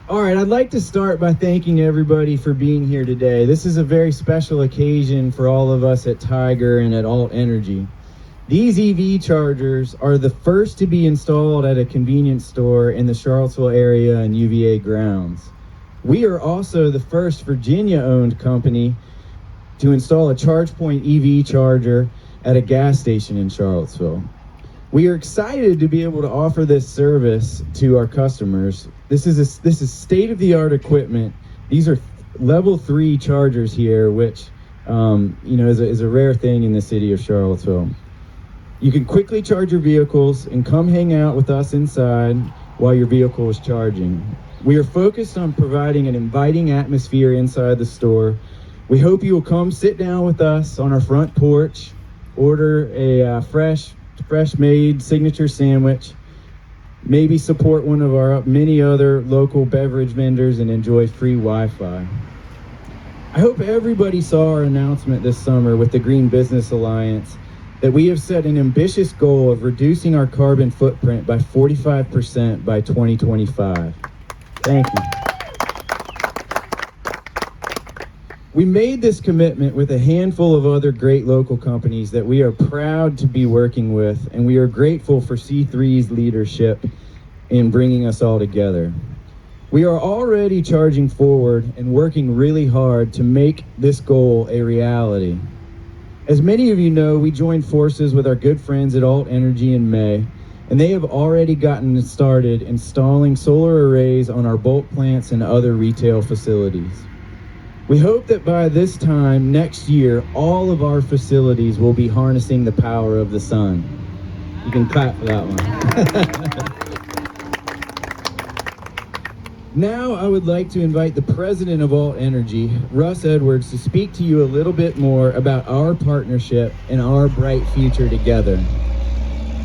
All right, I'd like to start by thanking everybody for being here today. This is a very special occasion for all of us at Tiger and at Altenergy. These EV chargers are the first to be installed at a convenience store in the Charlottesville area and UVA grounds. We are also the first Virginia-owned company to install a ChargePoint EV charger at a gas station in Charlottesville. We are excited to be able to offer this service to our customers. This is state-of-the-art equipment. These are level 3 chargers here, which is a rare thing in the city of Charlottesville. You can quickly charge your vehicles and come hang out with us inside while your vehicle is charging. We are focused on providing an inviting atmosphere inside the store. We hope you will come sit down with us on our front porch, order a fresh-made signature sandwich, maybe support one of our many other local beverage vendors and enjoy free Wi-Fi. I hope everybody saw our announcement this summer with the Green Business Alliance that we have set an ambitious goal of reducing our carbon footprint by 45% by 2025. Thank you. We made this commitment with a handful of other great local companies that we are proud to be working with, and we are grateful for C3's leadership in bringing us all together. We are already charging forward and working really hard to make this goal a reality. As many of you know, we joined forces with our good friends at Altenergy in May, and they have already gotten started installing solar arrays on our bulk plants and other retail facilities. We hope that by this time next year, all of our facilities will be harnessing the power of the sun. You can clap for that one. Now I would like to invite the president of Altenergy, Russ Edwards, to speak to you a little bit more about our partnership and our bright future together.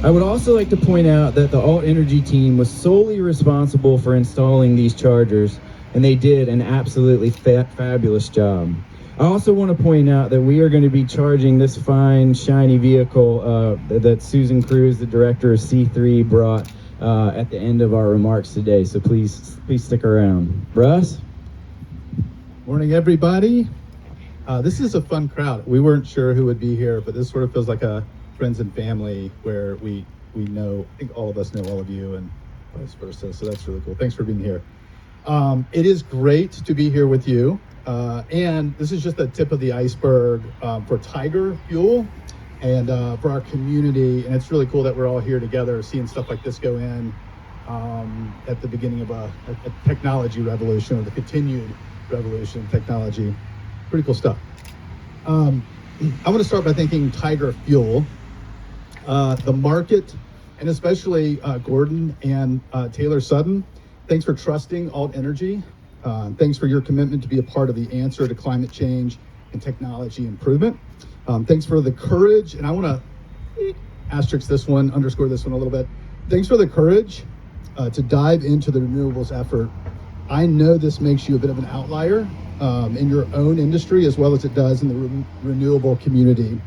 I would also like to point out that the Altenergy team was solely responsible for installing these chargers, and they did an absolutely fabulous job. I also want to point out that we are going to be charging this fine, shiny vehicle that Susan Kruse, the director of C3, brought at the end of our remarks today. So please stick around. Russ? Morning, everybody. This is a fun crowd. We weren't sure who would be here, but this sort of feels like a friends and family where we know, I think all of us know all of you and vice versa. So that's really cool. Thanks for being here. It is great to be here with you. And this is just the tip of the iceberg for Tiger Fuel and for our community. And it's really cool that we're all here together seeing stuff like this go in at the beginning of a technology revolution, or the continued revolution in technology. Pretty cool stuff. I want to start by thanking Tiger Fuel, the market, and especially Gordon and Taylor Sutton. Thanks for trusting Altenergy. Thanks for your commitment to be a part of the answer to climate change and technology improvement. Thanks for the courage, and I want to asterisk this one, underscore this one a little bit. Thanks for the courage to dive into the renewables effort. I know this makes you a bit of an outlier in your own industry, as well as it does in the renewable community.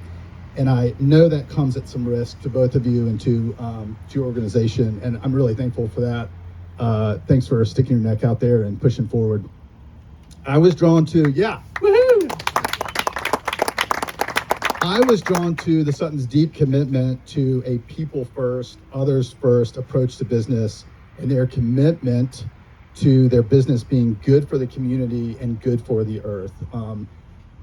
And I know that comes at some risk to both of you and to your organization, and I'm really thankful for that. Thanks for sticking your neck out there and pushing forward. I was drawn to the Suttons' deep commitment to a people first, others first approach to business, and their commitment to their business being good for the community and good for the earth.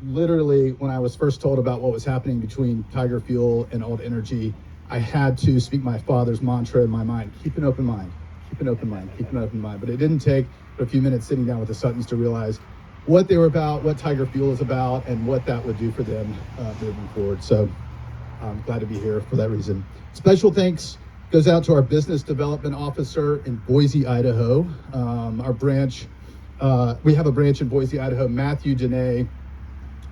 Literally, when I was first told about what was happening between Tiger Fuel and Altenergy, I had to speak my father's mantra in my mind: keep an open mind. Keep an open mind, keep an open mind. But it didn't take a few minutes sitting down with the Suttons to realize what they were about, what Tiger Fuel is about, and what that would do for them moving forward. So I'm glad to be here for that reason. Special thanks goes out to our business development officer in Boise, Idaho. Our branch, we have a branch in Boise, Idaho. Matthew Dene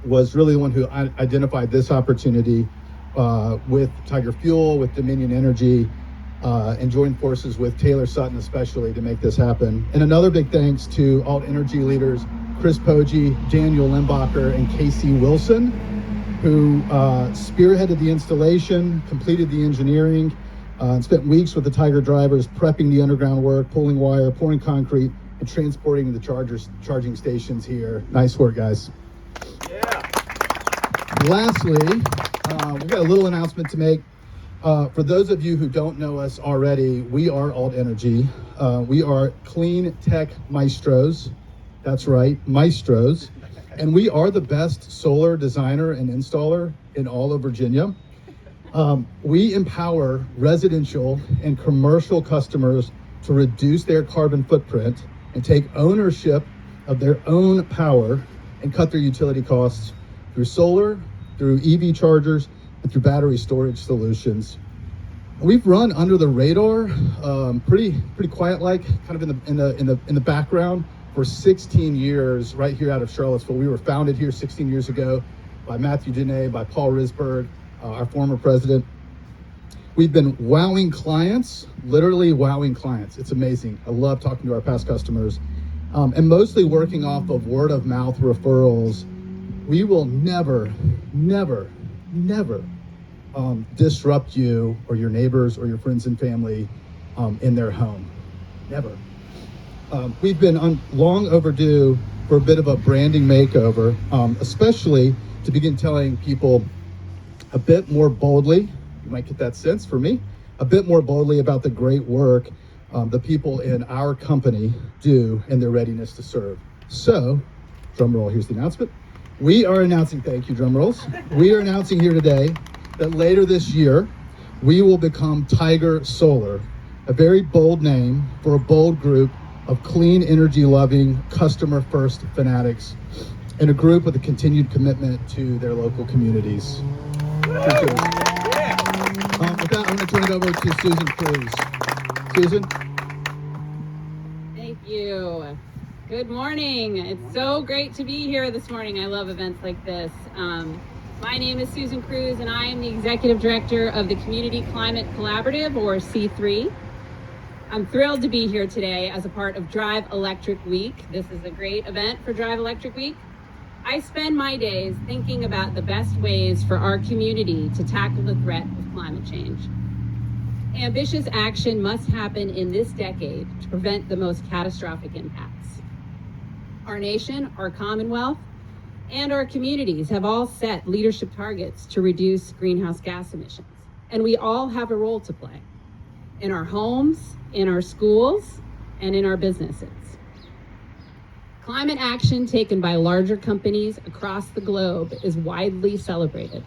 was really the one who identified this opportunity with Tiger Fuel, with Dominion Energy, and joined forces with Taylor Sutton especially to make this happen. And another big thanks to Altenergy leaders Chris Poggi, Daniel Limbacher, and Casey Wilson, who spearheaded the installation, completed the engineering, and spent weeks with the Tiger drivers prepping the underground work, pulling wire, pouring concrete, and transporting the charging stations here. Nice work, guys. Lastly, we've got a little announcement to make. For those of you who don't know us already, we are Altenergy. We are clean tech maestros. That's right, maestros. And we are the best solar designer and installer in all of Virginia. We empower residential and commercial customers to reduce their carbon footprint and take ownership of their own power and cut their utility costs through solar, through EV chargers, and through battery storage solutions. We've run under the radar, pretty quiet, like kind of in the background for 16 years right here out of Charlottesville. We were founded here 16 years ago by Matthew Janae, by Paul Risberg, our former president. We've been wowing clients, literally wowing clients. It's amazing. I love talking to our past customers, and mostly working off of word of mouth referrals. We will never disrupt you or your neighbors or your friends and family in their home. Never. We've been long overdue for a bit of a branding makeover, especially to begin telling people a bit more boldly, you might get that sense for me, a bit more boldly about the great work the people in our company do and their readiness to serve. So, drum roll, here's the announcement. We are announcing, thank you, drum rolls. We are announcing here today that later this year, we will become Tiger Solar, a very bold name for a bold group of clean energy loving, customer first fanatics, and a group with a continued commitment to their local communities. With that, I'm going to turn it over to Susan Kruse. Susan? Thank you. Good morning. It's so great to be here this morning. I love events like this. My name is Susan Kruse, and I am the Executive Director of the Community Climate Collaborative, or C3. I'm thrilled to be here today as a part of Drive Electric Week. This is a great event for Drive Electric Week. I spend my days thinking about the best ways for our community to tackle the threat of climate change. Ambitious action must happen in this decade to prevent the most catastrophic impacts. Our nation, our Commonwealth, and our communities have all set leadership targets to reduce greenhouse gas emissions, and we all have a role to play in our homes, in our schools, and in our businesses. Climate action taken by larger companies across the globe is widely celebrated.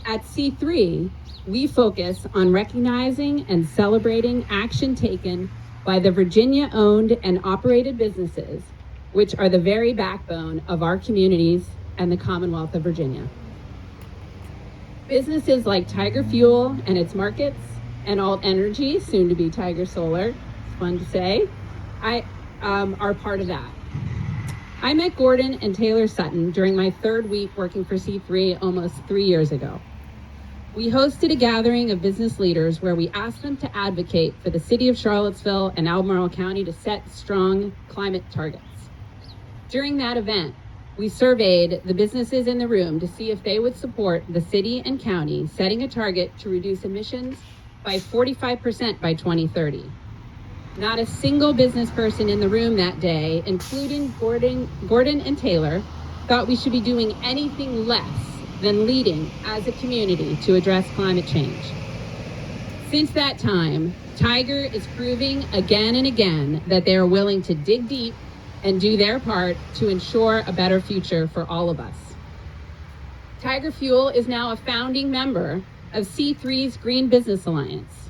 At C3, we focus on recognizing and celebrating action taken by the Virginia-owned and operated businesses, which are the very backbone of our communities and the Commonwealth of Virginia. Businesses like Tiger Fuel and its markets, and Altenergy, soon to be Tiger Solar, it's fun to say, are part of that. I met Gordon and Taylor Sutton during my third week working for C3 almost 3 years ago. We hosted a gathering of business leaders where we asked them to advocate for the city of Charlottesville and Albemarle County to set strong climate targets. During that event, we surveyed the businesses in the room to see if they would support the city and county setting a target to reduce emissions by 45% by 2030. Not a single business person in the room that day, including Gordon and Taylor, thought we should be doing anything less than leading as a community to address climate change. Since that time, Tiger is proving again and again that they are willing to dig deep and do their part to ensure a better future for all of us. Tiger Fuel is now a founding member of C3's Green Business Alliance.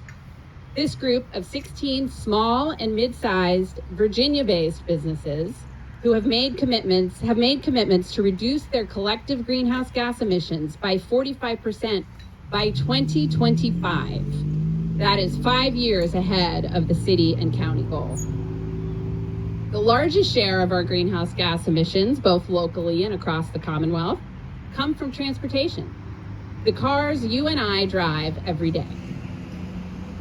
This group of 16 small and mid-sized Virginia-based businesses who have made commitments to reduce their collective greenhouse gas emissions by 45% by 2025. That is 5 years ahead of the city and county goal. The largest share of our greenhouse gas emissions, both locally and across the Commonwealth, come from transportation. The cars you and I drive every day.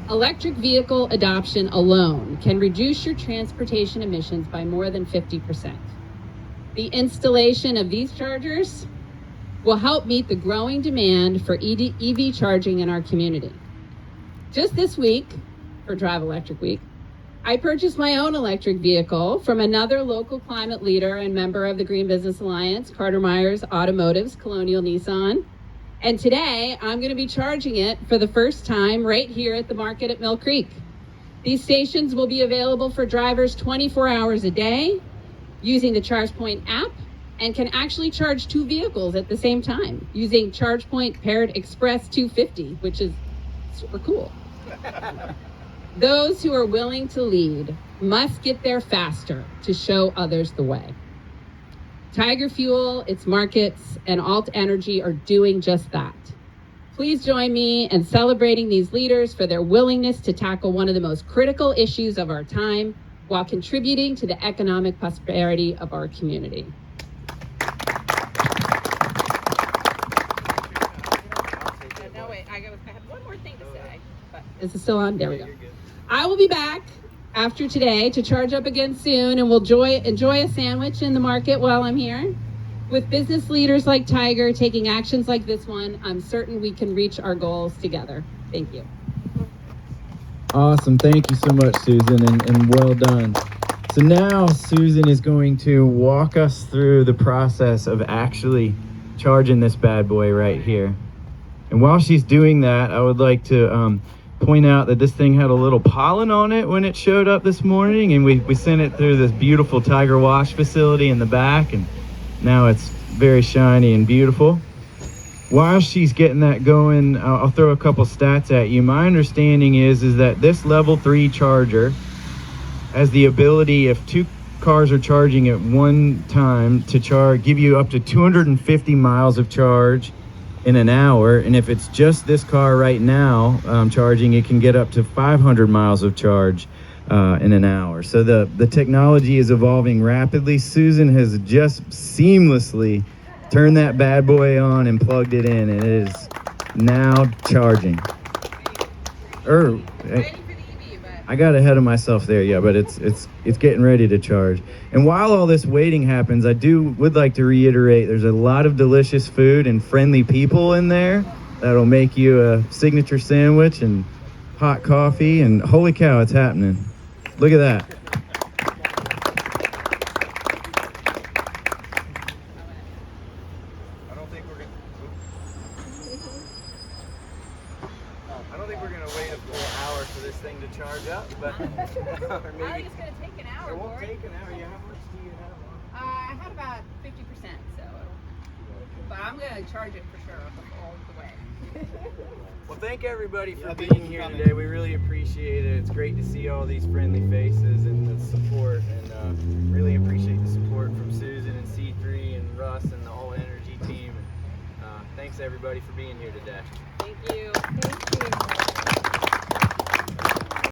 Electric vehicle adoption alone can reduce your transportation emissions by more than 50%. The installation of these chargers will help meet the growing demand for EV charging in our community. Just this week, for Drive Electric Week, I purchased my own electric vehicle from another local climate leader and member of the Green Business Alliance, Carter Myers Automotive's Colonial Nissan. And today, I'm going to be charging it for the first time right here at the market at Mill Creek. These stations will be available for drivers 24 hours a day using the ChargePoint app, and can actually charge 2 vehicles at the same time using ChargePoint Paired Express 250, which is super cool. Those who are willing to lead must get there faster to show others the way. Tiger Fuel, its markets, and Altenergy are doing just that. Please join me in celebrating these leaders for their willingness to tackle one of the most critical issues of our time while contributing to the economic prosperity of our community. No, wait, I have one more thing to say. But is it still on? There we go. I will be back after today to charge up again soon, and we'll enjoy a sandwich in the market while I'm here. With business leaders like Tiger taking actions like this one, I'm certain we can reach our goals together. Thank you. Awesome. Thank you so much, Susan, and well done. So now Susan is going to walk us through the process of actually charging this bad boy right here. And while she's doing that, I would like to point out that this thing had a little pollen on it when it showed up this morning, and we sent it through this beautiful Tiger Wash facility in the back, and now it's very shiny and beautiful. While she's getting that going, I'll throw a couple stats at you. My understanding is that this level 3 charger has the ability, if 2 cars are charging at one time, to give you up to 250 miles of charge in an hour, and if it's just this car right now charging, it can get up to 500 miles of charge in an hour. So the technology is evolving rapidly. Susan has just seamlessly turned that bad boy on and plugged it in, and it is now charging. I got ahead of myself there, yeah, but it's getting ready to charge. And while all this waiting happens, I would like to reiterate, there's a lot of delicious food and friendly people in there that'll make you a signature sandwich and hot coffee, and holy cow, it's happening. Look at that. I don't think we're gonna wait a full hour for this thing to charge up, but or I think maybe it's going to take an hour. it won't Corey. take an hour. Yeah, how much do you have on? I had about 50%, so, but I'm going to charge it for sure all the way. Well, thank everybody for Yeah, thank being you for here coming. today. We really appreciate it. It's great to see all these friendly faces and the support, and really appreciate the support from Susan and C3 and Russ and the whole Energy team. Thanks everybody for being here today. Thank you.